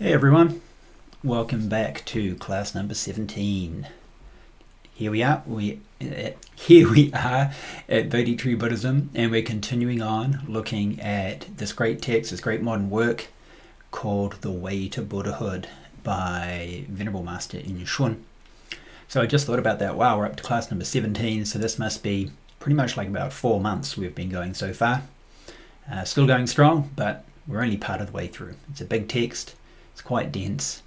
Hey everyone, welcome back to class number 17. Here we are at Bodhi Tree Buddhism, and we're continuing on looking at this great text, this great modern work called The Way to Buddhahood by Venerable Master In Shun. So I just thought about that. Wow, we're up to class number 17, so this must be pretty much like about 4 months we've been going so far. Still going strong, but we're only part of the way through. It's a big text. It's quite dense,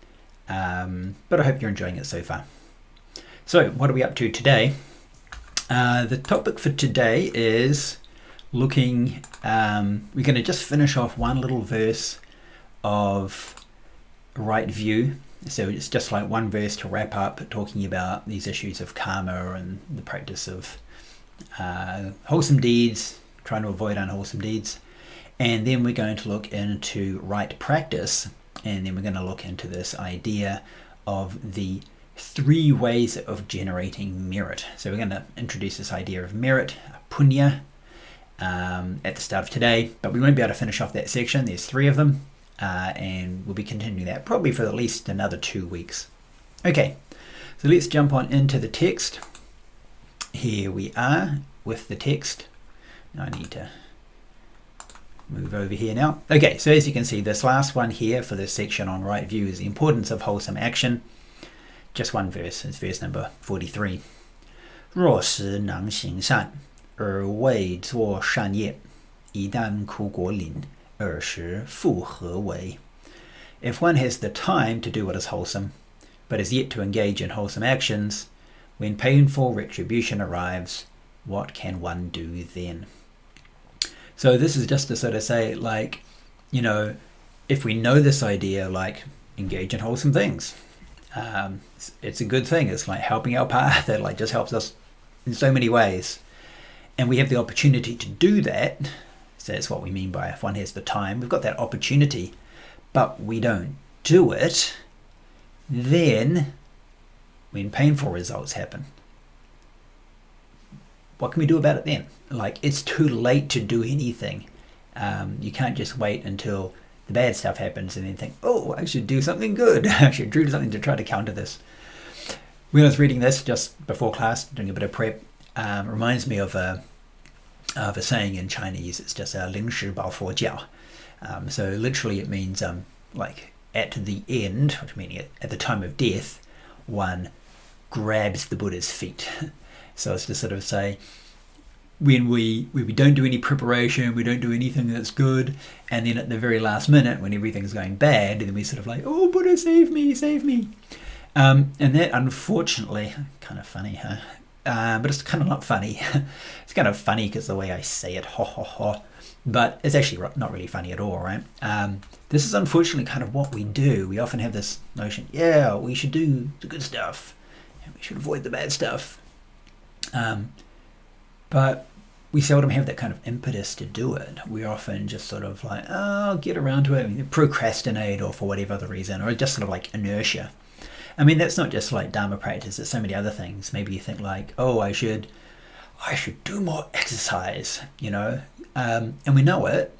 but I hope you're enjoying it so far. So what are we up to today? The topic for today is looking, we're going to just finish off one little verse of right view. So it's just like one verse to wrap up, talking about these issues of karma and the practice of wholesome deeds, trying to avoid unwholesome deeds. And then we're going to look into right practice. And then we're going to look into this idea of the 3 ways of generating merit. So we're going to introduce this idea of merit, punya, at the start of today, but we won't be able to finish off that section. There's 3 of them, and we'll be continuing that probably for at least another 2 weeks. Okay, so let's jump on into the text. Here we are with the text. Now I need to move over here now. Okay, so as you can see, this last one here for this section on right view is the importance of wholesome action. Just one verse, it's verse number 43. 若时能行善，而未作善业，一旦苦果临，尔时复何为? If one has the time to do what is wholesome, but is yet to engage in wholesome actions, when painful retribution arrives, what can one do then? So this is just to sort of say, like, you know, if we know this idea, like, engage in wholesome things. It's a good thing. It's like helping our path. That like just helps us in so many ways. And we have the opportunity to do that. So that's what we mean by if one has the time. We've got that opportunity, but we don't do it. Then, when painful results happen, what can we do about it then? Like, it's too late to do anything. You can't just wait until the bad stuff happens and then think, oh, I should do something good. I should do something to try to counter this. When I was reading this just before class, doing a bit of prep, reminds me of a saying in Chinese. It's just 临时抱佛脚. So literally it means like at the end, which meaning at the time of death, one grabs the Buddha's feet. So it's to sort of say, when we don't do any preparation, we don't do anything that's good, and then at the very last minute, when everything's going bad, then we sort of like, oh, Buddha, save me, save me. And that, unfortunately, kind of funny, huh? But it's kind of not funny. It's kind of funny because the way I say it, ho, ho, ho. But it's actually not really funny at all, right? This is unfortunately kind of what we do. We often have this notion, yeah, we should do the good stuff, and we should avoid the bad stuff. But we seldom have that kind of impetus to do it. We often just sort of like, oh, I'll get around to it, procrastinate, or for whatever other reason, or just sort of like inertia. I mean, that's not just like Dharma practice, it's so many other things. Maybe you think like, oh, I should do more exercise, you know, and we know it,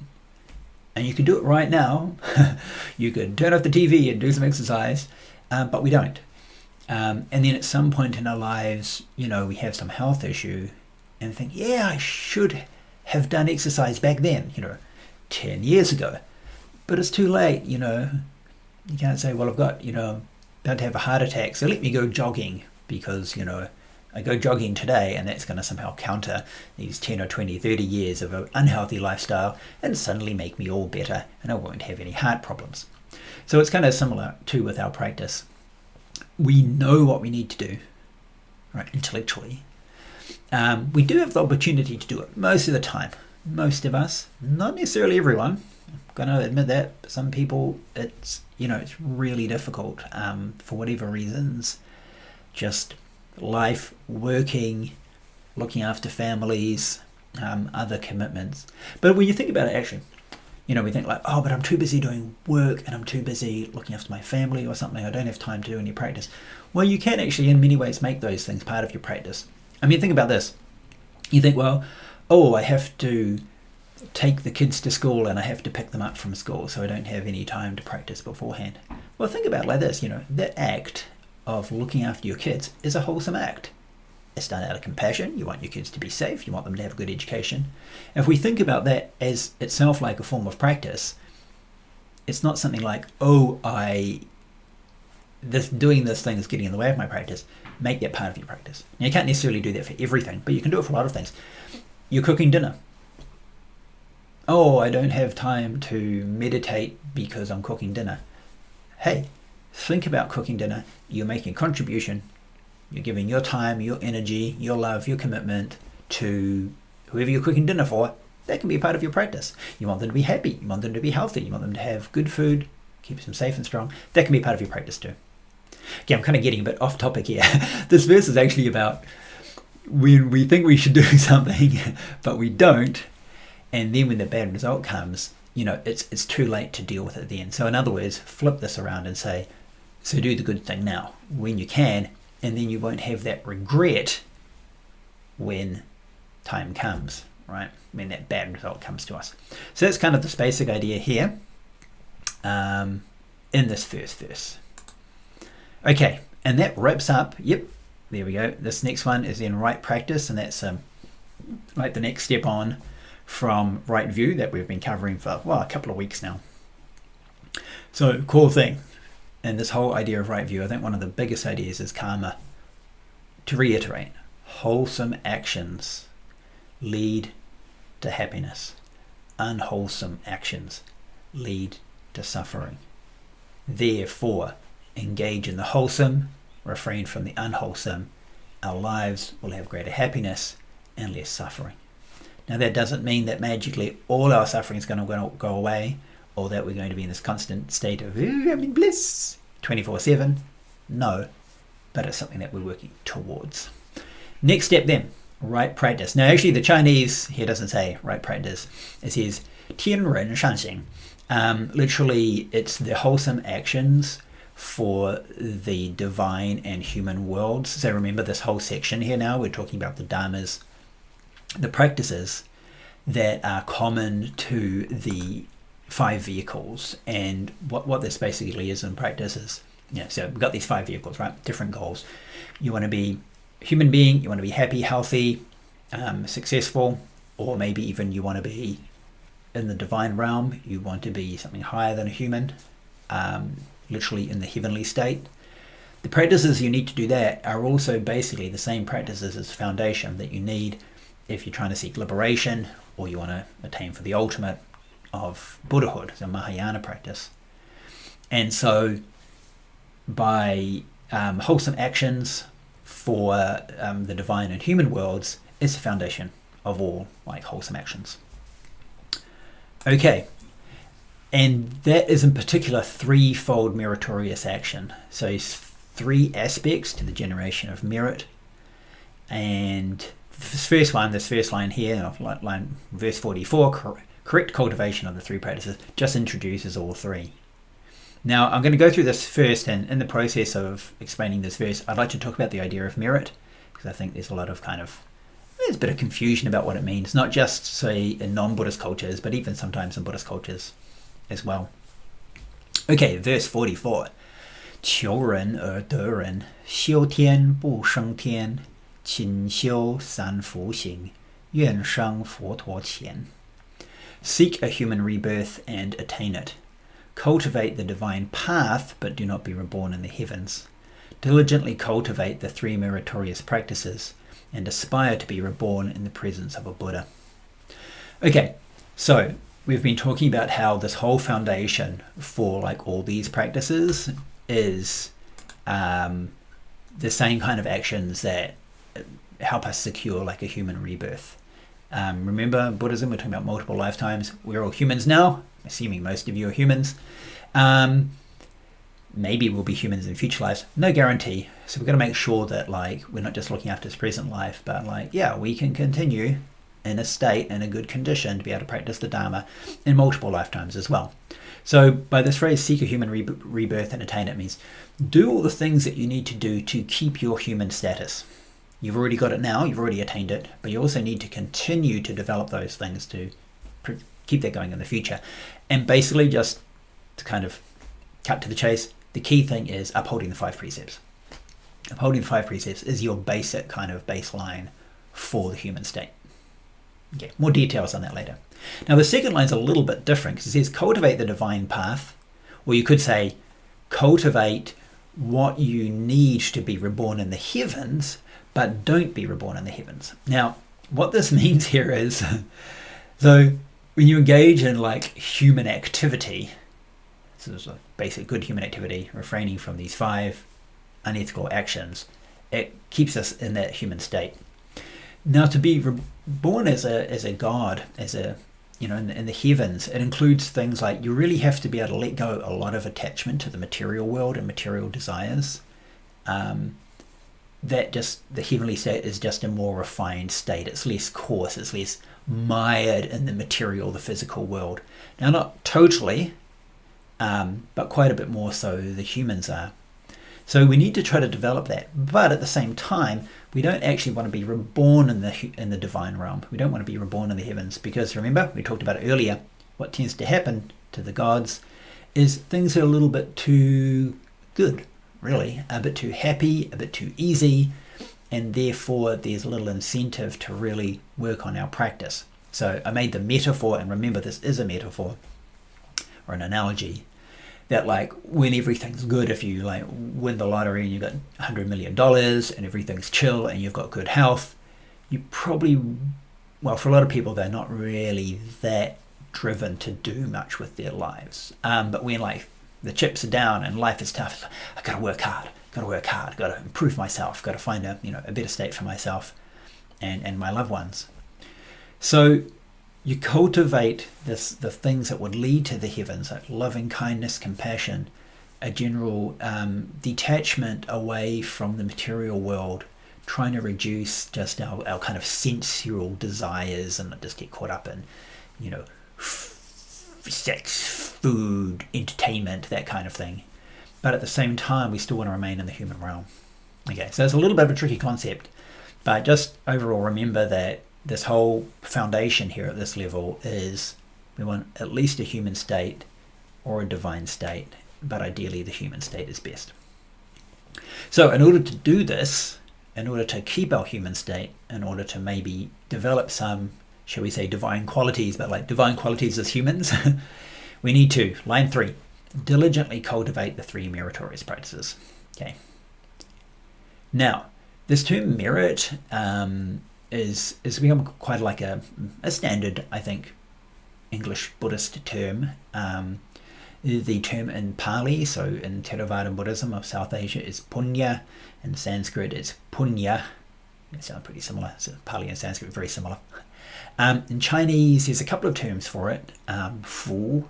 and you can do it right now. You could turn off the TV and do some exercise, but we don't. And then at some point in our lives, you know, we have some health issue and think, yeah, I should have done exercise back then, you know, 10 years ago. But it's too late, you know. You can't say, well, I've got, you know, about to have a heart attack, so let me go jogging because, you know, I go jogging today and that's going to somehow counter these 10 or 20, 30 years of an unhealthy lifestyle and suddenly make me all better and I won't have any heart problems. So it's kind of similar too with our practice. We know what we need to do, right, intellectually. We do have the opportunity to do it most of the time. Most of us, not necessarily everyone. I'm going to admit that. But some people, it's, you know, it's really difficult for whatever reasons. Just life, working, looking after families, other commitments. But when you think about it, actually, you know, we think like, oh, but I'm too busy doing work and I'm too busy looking after my family or something. I don't have time to do any practice. Well, you can actually, in many ways, make those things part of your practice. I mean, think about this. You think, well, oh, I have to take the kids to school and I have to pick them up from school, so I don't have any time to practice beforehand. Well, think about it like this, that act of looking after your kids is a wholesome act. It's done out of compassion. You want your kids to be safe. You want them to have a good education. If we think about that as itself like a form of practice, it's not something like, doing this thing is getting in the way of my practice. Make that part of your practice. Now, you can't necessarily do that for everything, but you can do it for a lot of things. You're cooking dinner. I don't have time to meditate because I'm cooking dinner. Hey, think about cooking dinner. You're making a contribution. You're giving your time, your energy, your love, your commitment to whoever you're cooking dinner for. That can be a part of your practice. You want them to be happy. You want them to be healthy. You want them to have good food, keeps them safe and strong. That can be part of your practice too. Okay, I'm kind of getting a bit off topic here. This verse is actually about when we think we should do something, but we don't. And then when the bad result comes, it's too late to deal with it then. So in other words, flip this around and say, so do the good thing now when you can, and then you won't have that regret when time comes, right? When that bad result comes to us. So that's kind of the basic idea here in this first verse. Okay, and that wraps up, there we go. This next one is in right practice, and that's like the next step on from right view that we've been covering for, a couple of weeks now. So, core thing. And this whole idea of right view, I think one of the biggest ideas is karma. To reiterate, wholesome actions lead to happiness. Unwholesome actions lead to suffering. Therefore, engage in the wholesome, refrain from the unwholesome. Our lives will have greater happiness and less suffering. Now, that doesn't mean that magically all our suffering is going to go away, or that we're going to be in this constant state of bliss 24/7. No, but it's something that we're working towards. Next step then, right practice. Now, actually, the Chinese here doesn't say right practice. It says 天人善行. Literally, it's the wholesome actions for the divine and human worlds. So remember this whole section here now, we're talking about the Dharmas, the practices that are common to the 5 vehicles. And what this basically is in practice is, so we've got these 5 vehicles, right? Different goals. You want to be a human being, you want to be happy, healthy, successful, or maybe even you want to be in the divine realm, you want to be something higher than a human, literally in the heavenly state. The practices you need to do that are also basically the same practices as foundation that you need if you're trying to seek liberation or you want to attain for the ultimate of Buddhahood, so Mahayana practice. And so by wholesome actions for the divine and human worlds is the foundation of all wholesome actions. Okay, and that is in particular threefold meritorious action. So 3 aspects to the generation of merit. And this first line here, verse 44, correct cultivation of the 3 practices, just introduces all 3. Now, I'm going to go through this first, and in the process of explaining this verse, I'd like to talk about the idea of merit, because I think there's a lot of there's a bit of confusion about what it means, not just, say, in non-Buddhist cultures, but even sometimes in Buddhist cultures as well. Okay, verse 44. 求人而得人，修天不生天，勤修三福行，愿生佛陀前. Seek a human rebirth and attain it. Cultivate the divine path, but do not be reborn in the heavens. Diligently cultivate the 3 meritorious practices, and aspire to be reborn in the presence of a Buddha. Okay, so we've been talking about how this whole foundation for all these practices is the same kind of actions that help us secure a human rebirth. Remember, Buddhism, we're talking about multiple lifetimes. We're all humans now, assuming most of you are humans. Maybe we'll be humans in future lives, no guarantee. So we've got to make sure that we're not just looking after this present life, but we can continue in a state, in a good condition to be able to practice the Dharma in multiple lifetimes as well. So by this phrase, seek a human rebirth and attain it, means do all the things that you need to do to keep your human status. You've already got it now, you've already attained it, but you also need to continue to develop those things to keep that going in the future. And basically, just to kind of cut to the chase, the key thing is upholding the 5 precepts. Upholding the 5 precepts is your basic kind of baseline for the human state. Okay, more details on that later. Now the second line is a little bit different because it says cultivate the divine path, or you could say cultivate what you need to be reborn in the heavens, but don't be reborn in the heavens. Now what this means here is, so when you engage in like human activity, this is a basic good human activity, refraining from these 5 unethical actions, it keeps us in that human state. Now to be reborn as a god, as a, you know, in the heavens, it includes things like you really have to be able to let go a lot of attachment to the material world and material desires. That just, the heavenly state is just a more refined state. It's less coarse, it's less mired in the material, the physical world. Now not totally, but quite a bit more so the humans are. So we need to try to develop that, but at the same time, we don't actually want to be reborn in the divine realm. We don't want to be reborn in the heavens, because remember, we talked about it earlier, what tends to happen to the gods is things are a little bit too good, really, a bit too happy, a bit too easy, and therefore there's little incentive to really work on our practice. So I made the metaphor, and remember this is a metaphor or an analogy, that like when everything's good, if you like win the lottery and you've got $100 million and everything's chill and you've got good health, you probably, well, for a lot of people, they're not really that driven to do much with their lives. But when like the chips are down and life is tough, like, I gotta work hard, gotta improve myself, gotta find a better state for myself and my loved ones. So you cultivate the things that would lead to the heavens, like loving kindness, compassion, a general detachment away from the material world, trying to reduce just our kind of sensual desires and not just get caught up in, sex, food, entertainment, that kind of thing. But at the same time, we still want to remain in the human realm. Okay, so it's a little bit of a tricky concept, but just overall remember that this whole foundation here at this level is we want at least a human state or a divine state, but ideally the human state is best. So in order to do this, in order to keep our human state, in order to maybe develop some, shall we say, divine qualities, but like divine qualities as humans, we need to, line 3, diligently cultivate the 3 meritorious practices. Okay. Now, this term merit is become quite like a standard, I think, English Buddhist term. The term in Pali, so in Theravada Buddhism of South Asia, is punya. In Sanskrit, it's punya. They sound pretty similar. So Pali and Sanskrit very similar. In Chinese, there's a couple of terms for it. Fu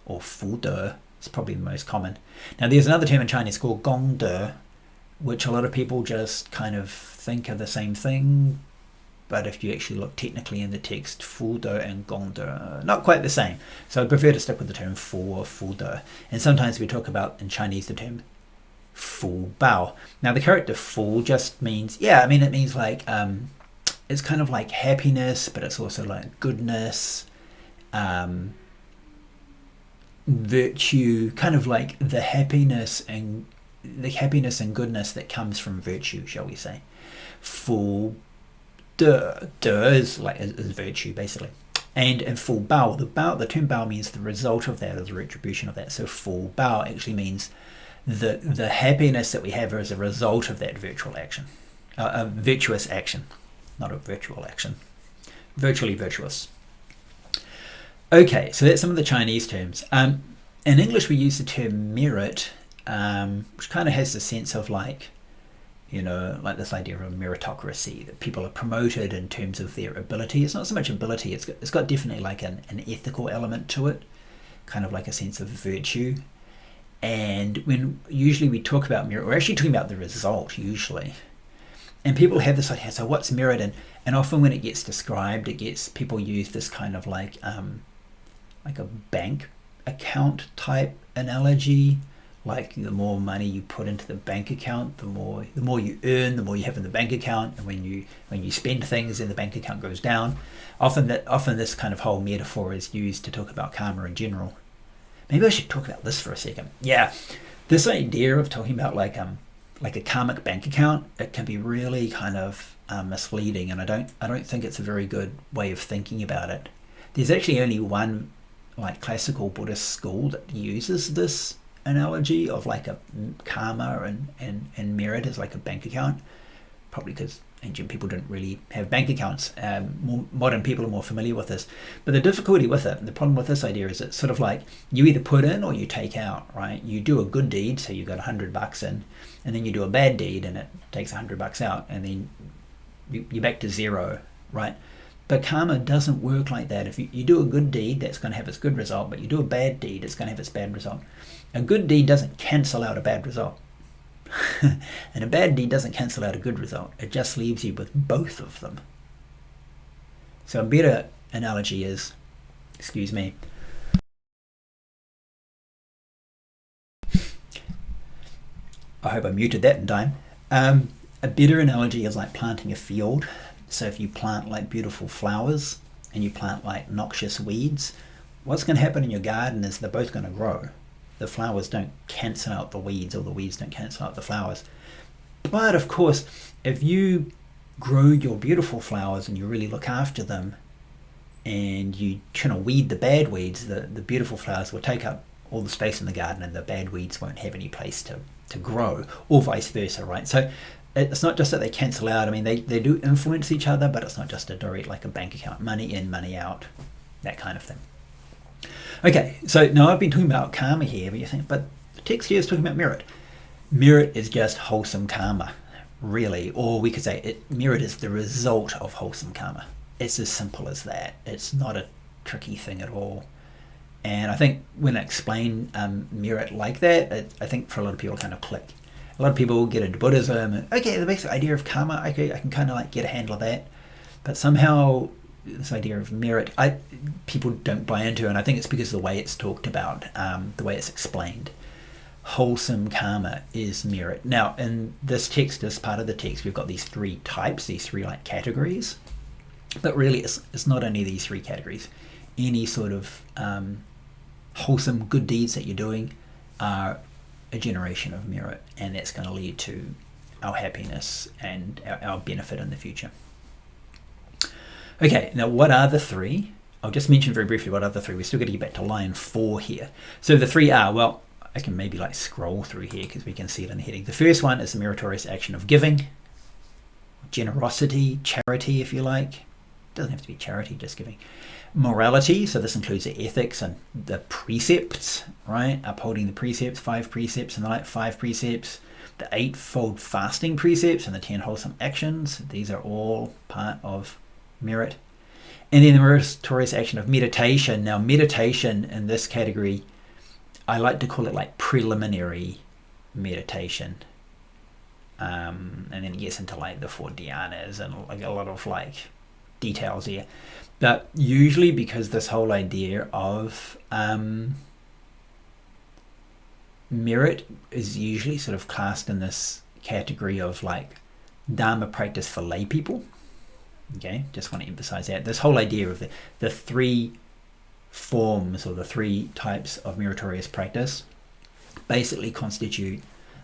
or fu de is probably the most common. Now, there's another term in Chinese called gong de, which a lot of people just kind of think are the same thing. But if you actually look technically in the text, fu de and gong de are not quite the same. So I prefer to stick with the term fu or fu de. And sometimes we talk about, in Chinese, the term fu bao. Now the character fu just means, it means like, it's kind of like happiness, but it's also like goodness, virtue, kind of like the happiness and goodness that comes from virtue, shall we say. Fu de is virtue, basically. And in full bao, the term bao means the result of that, or the retribution of that. So full bao actually means the happiness that we have as a result of that virtuous action, not a virtual action, virtually virtuous. Okay, so that's some of the Chinese terms. In English, we use the term merit, which kind of has the sense of like this idea of a meritocracy, that people are promoted in terms of their ability. It's not so much ability, it's got definitely like an ethical element to it, kind of like a sense of virtue. And when usually we talk about merit, we're actually talking about the result usually. And people have this idea, so what's merit? And often when it gets described, people use this kind of like a bank account type analogy, Like the more money you put into the bank account, the more you earn, the more you have in the bank account, and when you spend things, then the bank account goes down. Often this kind of whole metaphor is used to talk about karma in general. Maybe I should talk about this for a second. Yeah, this idea of talking about like a karmic bank account, it can be really kind of misleading, and I don't think it's a very good way of thinking about it. There's actually only one like classical Buddhist school that uses this analogy of like a karma and merit as like a bank account, probably because ancient people didn't really have bank accounts. More modern people are more familiar with this, but the difficulty with it, the problem with this idea is it's sort of like you either put in or you take out, right? You do a good deed, so you got $100 in, and then you do a bad deed and it takes $100 out, and then you're back to zero, right? But karma doesn't work like that. If you do a good deed, that's going to have its good result, but you do a bad deed, it's going to have its bad result. A good deed doesn't cancel out a bad result. And a bad deed doesn't cancel out a good result. It just leaves you with both of them. So a better analogy is, excuse me, I hope I muted that in time. A better analogy is like planting a field. So if you plant like beautiful flowers and you plant like noxious weeds, what's going to happen in your garden is they're both going to grow. The flowers don't cancel out the weeds, or the weeds don't cancel out the flowers. But of course, if you grow your beautiful flowers and you really look after them, and you kind of weed the bad weeds, the beautiful flowers will take up all the space in the garden, and the bad weeds won't have any place to grow, or vice versa, right? So it's not just that they cancel out. I mean, they do influence each other, but it's not just a direct like a bank account, money in, money out, that kind of thing. Okay, so now I've been talking about karma here, but you think, but the text here is talking about merit. Merit is just wholesome karma, really, or we could say merit is the result of wholesome karma. It's as simple as that. It's not a tricky thing at all. And I think when I explain merit like that, I think for a lot of people it kind of click. A lot of people get into Buddhism and, okay, the basic idea of karma, okay, I can kind of like get a handle of that. But somehow this idea of merit, people don't buy into, and I think it's because of the way it's talked about, the way it's explained. Wholesome karma is merit. Now, in this text, as part of the text, we've got these three types, these three like categories. But really, it's not only these three categories. Any sort of wholesome good deeds that you're doing are a generation of merit, and that's going to lead to our happiness and our benefit in the future. Okay, now what are the three? I'll just mention very briefly what are the three. We're still going to get back to line 4 here. So the three are, well, I can maybe like scroll through here because we can see it in the heading. The first one is the meritorious action of giving, generosity, charity, if you like. It doesn't have to be charity, just giving. Morality, so this includes the ethics and the precepts, right? Upholding the precepts, 5 precepts and the like, 5 precepts. The 8-fold fasting precepts and the 10 wholesome actions. These are all part of merit. And then the meritorious action of meditation. Now, meditation in this category, I like to call it like preliminary meditation. And then it gets into like the 4 dhyanas and like a lot of like details here. But usually, because this whole idea of merit is usually sort of classed in this category of like Dharma practice for lay people. Okay, just want to emphasize that. This whole idea of the 3 forms or the 3 types of meritorious practice basically constitute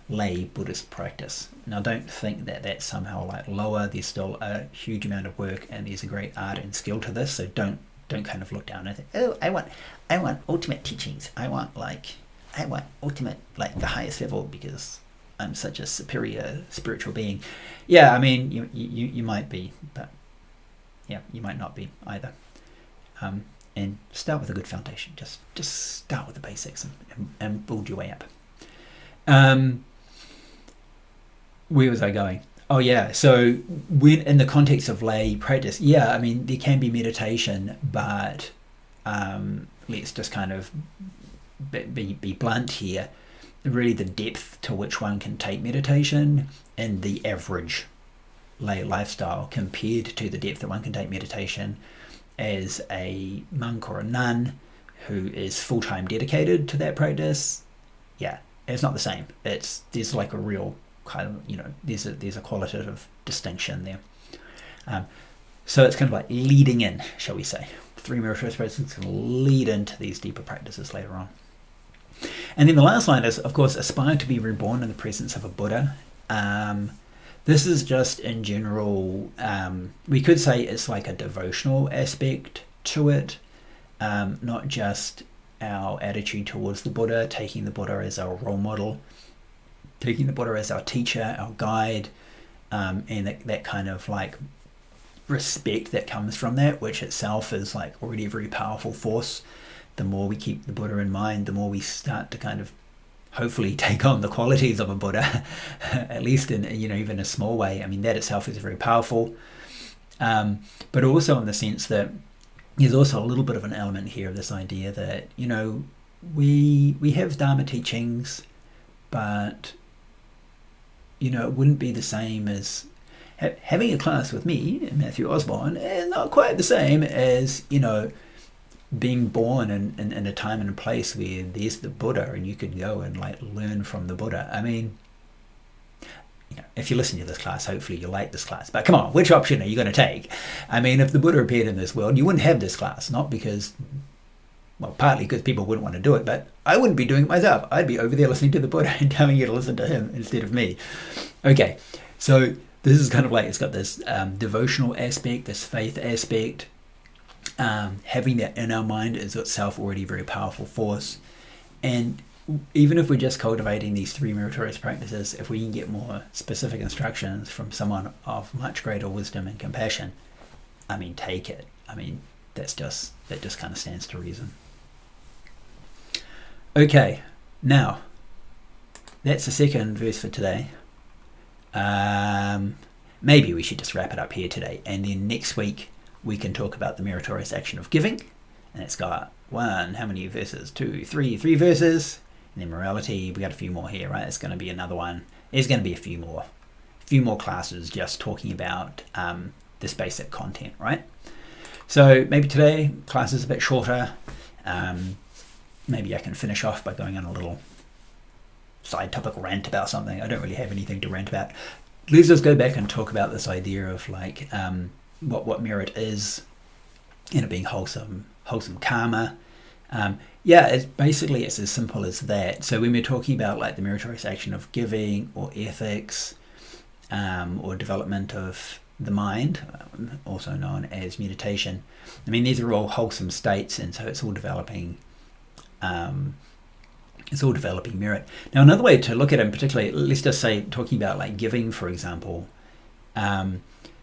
lay Buddhist practice. Now, don't think that that's somehow like lower. There's still a huge amount of work, and there's a great art and skill to this. So don't kind of look down and think, oh, I want ultimate teachings. I want ultimate like the highest level because I'm such a superior spiritual being. Yeah, I mean you might be, but yeah, you might not be either. And start with a good foundation. Just start with the basics and build your way up. Where was I going? Oh yeah, so when in the context of lay practice, yeah, I mean there can be meditation, but let's just kind of be blunt here. Really, the depth to which one can take meditation and the average lay lifestyle compared to the depth that one can take meditation as a monk or a nun who is full-time dedicated to that practice, yeah, it's not the same. There's like a real kind of, there's a qualitative distinction there. So it's kind of like leading in, shall we say. Three meritorious practices can lead into these deeper practices later on. And then the last line is, of course, aspire to be reborn in the presence of a Buddha. This is just in general, we could say it's like a devotional aspect to it, not just our attitude towards the Buddha, taking the Buddha as our role model, taking the Buddha as our teacher, our guide, and that kind of like respect that comes from that, which itself is like already a very powerful force. The more we keep the Buddha in mind, the more we start to kind of hopefully take on the qualities of a Buddha, at least in, even a small way. I mean, that itself is very powerful. But also in the sense that there's also a little bit of an element here of this idea that, we have Dharma teachings, but, it wouldn't be the same as having a class with me, Matthew Osborne, is not quite the same as, being born in a time and a place where there's the Buddha and you can go and like learn from the Buddha. I mean, if you listen to this class, hopefully you like this class. But come on, which option are you going to take? I mean, if the Buddha appeared in this world, you wouldn't have this class. Not because, well, partly because people wouldn't want to do it, but I wouldn't be doing it myself. I'd be over there listening to the Buddha and telling you to listen to him instead of me. Okay, so this is kind of like, it's got this devotional aspect, this faith aspect. Having that in our mind is itself already a very powerful force. And even if we're just cultivating these three meritorious practices, if we can get more specific instructions from someone of much greater wisdom and compassion, I mean, take it. I mean, that just kind of stands to reason. Okay, now that's the second verse for today. Maybe we should just wrap it up here today, and then next week we can talk about the meritorious action of giving, and it's got how many verses? Three verses. And then morality, we got a few more here, right? It's going to be another one. There's going to be a few more classes just talking about this basic content, right? So maybe today class is a bit shorter. Maybe I can finish off by going on a little side topic rant about something. I don't really have anything to rant about. Let's just go back and talk about this idea of like what merit is, it being wholesome karma. It's basically as simple as that. So when we're talking about like the meritorious action of giving or ethics, or development of the mind, also known as meditation, I mean, these are all wholesome states, and so it's all developing merit. Now, another way to look at it, particularly, let's just say, talking about like giving, for example,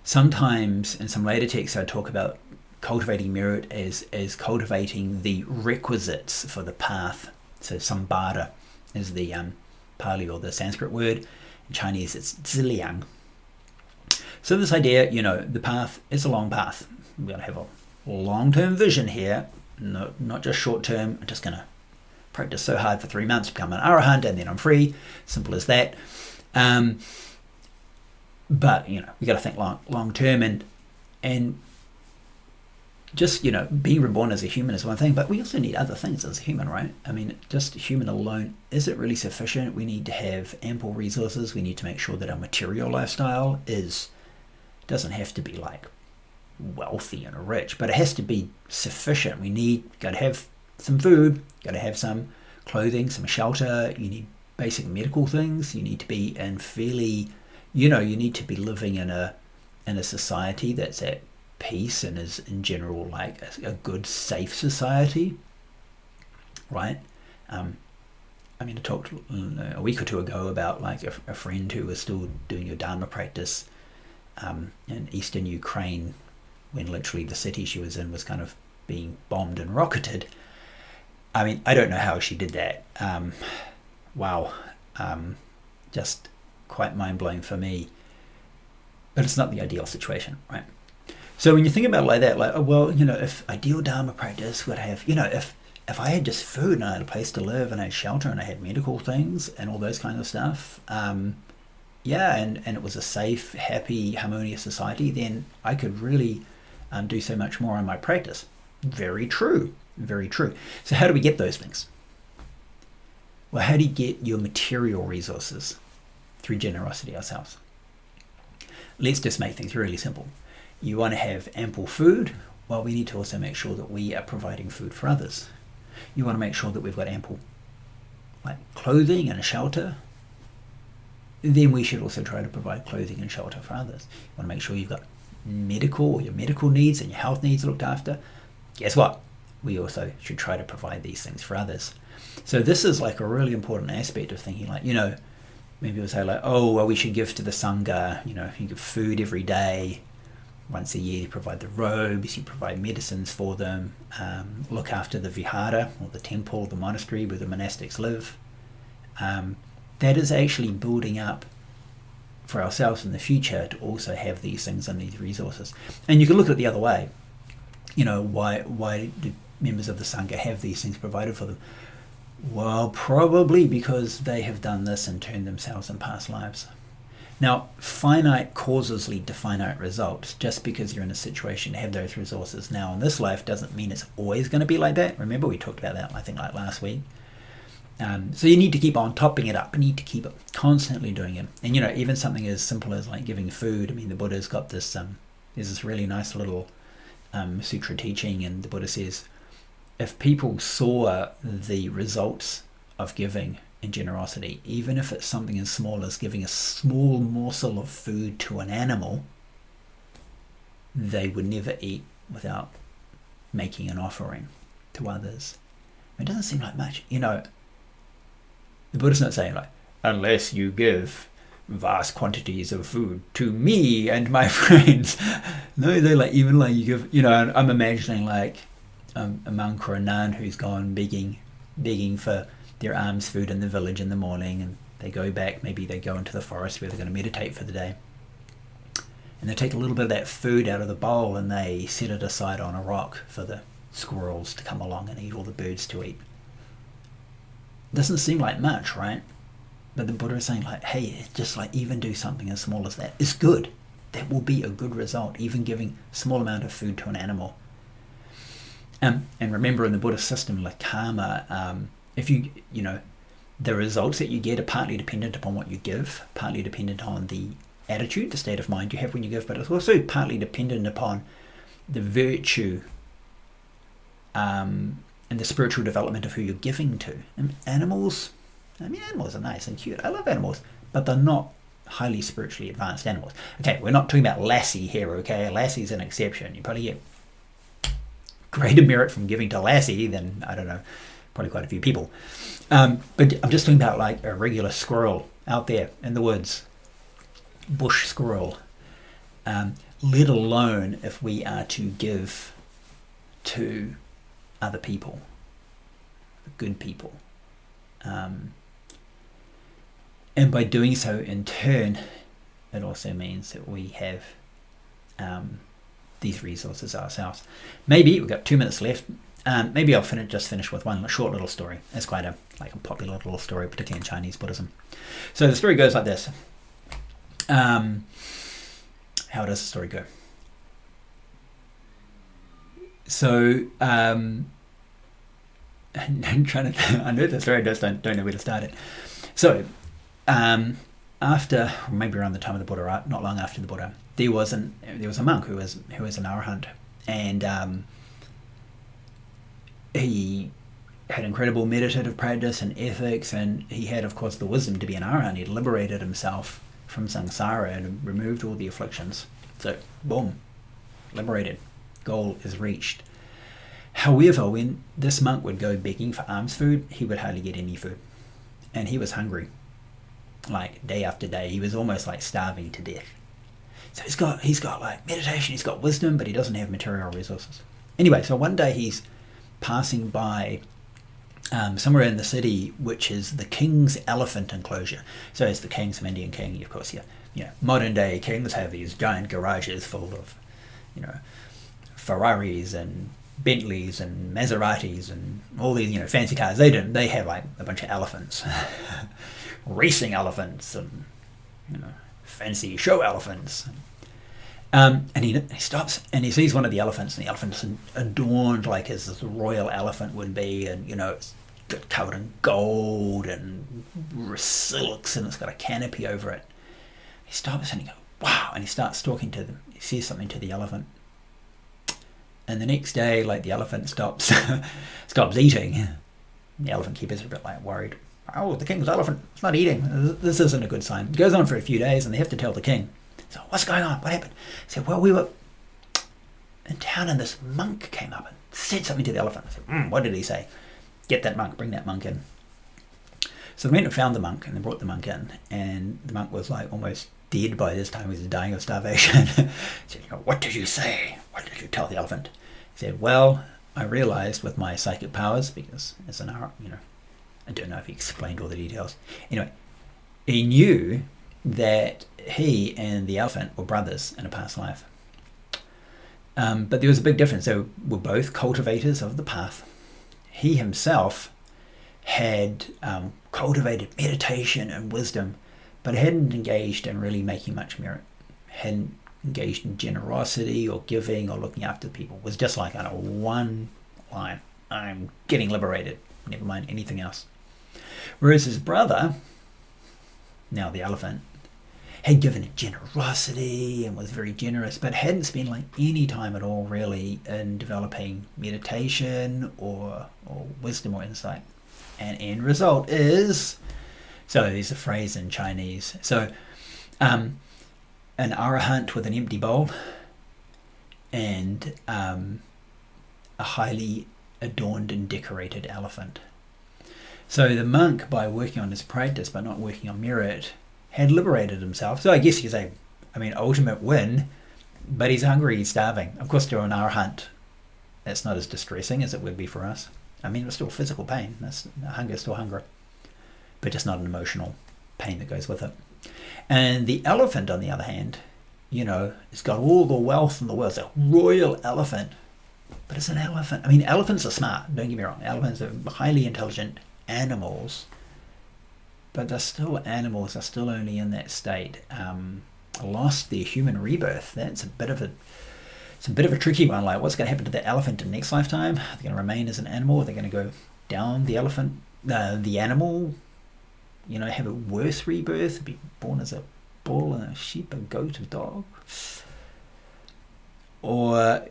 sometimes in some later texts I talk about cultivating merit as cultivating the requisites for the path. So sambhara is the Pali or the Sanskrit word. In Chinese it's ziliang. So this idea, the path is a long path. We're going to have a long-term vision here, not just short-term. I'm just going to practice so hard for 3 months to become an arahant and then I'm free. Simple as that. But we got to think long-term, and just, being reborn as a human is one thing, but we also need other things as a human, right? I mean, just human alone isn't really sufficient. We need to have ample resources. We need to make sure that our material lifestyle doesn't have to be like wealthy and rich, but it has to be sufficient. Got to have some food, got to have some clothing, some shelter. You need basic medical things. You need to be in fairly, you need to be living in a society that's at peace and is in general like a good, safe society, right? I talked a week or two ago about like a friend who was still doing a Dharma practice in eastern Ukraine when literally the city she was in was kind of being bombed and rocketed. I mean, I don't know how she did that. Wow. Just quite mind-blowing for me. But it's not the ideal situation, right? So when you think about it like that, like, if ideal Dharma practice would have, if I had just food and I had a place to live and I had shelter and I had medical things and all those kinds of stuff, and it was a safe, happy, harmonious society, then I could really do so much more on my practice. Very true. Very true. So how do we get those things? Well, how do you get your material resources? Through generosity ourselves. Let's just make things really simple. You want to have ample food? Well, we need to also make sure that we are providing food for others. You want to make sure that we've got ample clothing and shelter? Then we should also try to provide clothing and shelter for others. You want to make sure you've got your medical needs and your health needs looked after. Guess what? We also should try to provide these things for others. So this is a really important aspect of thinking maybe we'll say oh, well, we should give to the Sangha, you give food every day. Once a year you provide the robes, you provide medicines for them, look after the vihara, or the temple, the monastery where the monastics live. That is actually building up for ourselves in the future to also have these things and these resources. And you can look at it the other way. Why do members of the Sangha have these things provided for them? Well, probably because they have done this and turned themselves in past lives. Now, finite causes lead to finite results. Just because you're in a situation to have those resources now in this life doesn't mean it's always going to be like that. Remember, we talked about that, I think, last week. So you need to keep on topping it up. You need to keep it constantly doing it. And, even something as simple as giving food. I mean, the Buddha's got this, there's this really nice little sutra teaching, and the Buddha says, if people saw the results of giving and generosity, even if it's something as small as giving a small morsel of food to an animal, they would never eat without making an offering to others. It doesn't seem like much. The Buddha's not saying unless you give vast quantities of food to me and my friends. No, they're you give, I'm imagining a monk or a nun who's gone begging for their alms food in the village in the morning, and they go back, maybe they go into the forest where they're going to meditate for the day, and they take a little bit of that food out of the bowl and they set it aside on a rock for the squirrels to come along and eat, all the birds to eat. Doesn't seem like much, right? But the Buddha is saying hey, just even do something as small as that is good. That will be a good result, even giving a small amount of food to an animal. And remember, in the Buddhist system, karma, if the results that you get are partly dependent upon what you give, partly dependent on the attitude, the state of mind you have when you give, but it's also partly dependent upon the virtue and the spiritual development of who you're giving to. And animals are nice and cute. I love animals, but they're not highly spiritually advanced animals. Okay, we're not talking about Lassie here, okay? Lassie's an exception. You probably get greater merit from giving to Lassie than, I don't know, probably quite a few people. But I'm just talking about a regular squirrel out there in the woods, bush squirrel, let alone if we are to give to other people, good people. And by doing so, in turn, it also means that we have these resources ourselves. Maybe we've got 2 minutes left. Maybe I'll finish with one short little story. It's quite a popular little story, particularly in Chinese Buddhism. So the story goes like this. How does the story go? So I'm trying to. I know the story, I just don't know where to start it. So after, maybe around the time of the Buddha, not long after the Buddha, there was a monk who was an arahant, and he had incredible meditative practice and ethics, and he had, of course, the wisdom to be an arahant. He liberated himself from samsara and removed all the afflictions. So, boom, liberated. Goal is reached. However, when this monk would go begging for alms food, he would hardly get any food, and he was hungry, day after day. He was almost starving to death. So he's got meditation, he's got wisdom, but he doesn't have material resources. Anyway, so one day he's passing by somewhere in the city, which is the king's elephant enclosure. So as the king, some Indian king, of course, modern day kings have these giant garages full of, Ferraris and Bentleys and Maseratis and all these, fancy cars. They have a bunch of elephants, racing elephants and, fancy show elephants. And he stops and he sees one of the elephants, and the elephant's adorned as this royal elephant would be, and it's covered in gold and silks, and it's got a canopy over it. He stops and he goes, wow, and he starts talking to them. He says something to the elephant. And the next day, like, the elephant stops eating. The elephant keepers are a bit like worried. Oh, the king's elephant, it's not eating. This isn't a good sign. It goes on for a few days and they have to tell the king. So, what's going on? What happened? He said, well, we were in town and this monk came up and said something to the elephant. I said, what did he say? Get that monk, bring that monk in. So they went and found the monk and they brought the monk in, and the monk was like almost dead by this time. He was dying of starvation. He said, what did you say? What did you tell the elephant? He said, well, I realized with my psychic powers, because as an art, I don't know if he explained all the details. Anyway, he knew that he and the elephant were brothers in a past life. But there was a big difference. They were both cultivators of the path. He himself had cultivated meditation and wisdom, but hadn't engaged in really making much merit. Hadn't engaged in generosity or giving or looking after people. Was just like on a one line, I'm getting liberated, never mind anything else. Whereas his brother, now the elephant, had given in generosity and was very generous, but hadn't spent like any time at all really in developing meditation or wisdom or insight. And end result is, so there's a phrase in Chinese, so an arahant with an empty bowl and a highly adorned and decorated elephant. So the monk, by working on his practice but not working on merit, had liberated himself. So I guess you could say, ultimate win, but he's hungry, he's starving. Of course, to an arahant, that's not as distressing as it would be for us. It's still physical pain. Hunger is still hunger, but just not an emotional pain that goes with it. And the elephant, on the other hand, it's got all the wealth in the world. It's a royal elephant, but it's an elephant. Elephants are smart, don't get me wrong. Elephants are highly intelligent animals, but they're still animals. They're still only in that state. Lost their human rebirth. That's a bit of a tricky one. Like, what's going to happen to the elephant in the next lifetime? Are they going to remain as an animal? Are they going to go down the elephant, the animal? Have a worse rebirth? Be born as a bull and a sheep, a goat, a dog? Or,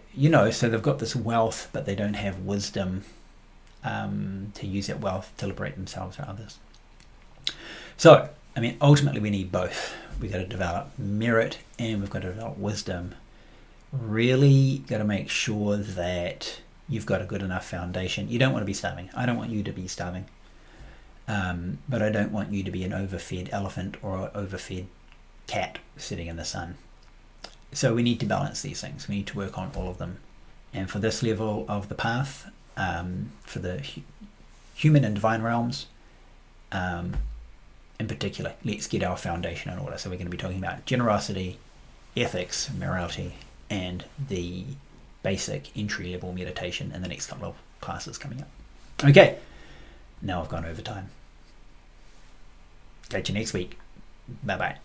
so they've got this wealth, but they don't have wisdom to use that wealth to liberate themselves or others. So, ultimately we need both. We've got to develop merit and we've got to develop wisdom. Really got to make sure that you've got a good enough foundation. You don't want to be starving. I don't want you to be starving. But I don't want you to be an overfed elephant or an overfed cat sitting in the sun. So we need to balance these things. We need to work on all of them. And for this level of the path, for the human and divine realms, in particular, let's get our foundation in order. So we're going to be talking about generosity, ethics, morality, and the basic entry-level meditation in the next couple of classes coming up. Okay, now I've gone over time. Catch you next week. Bye-bye.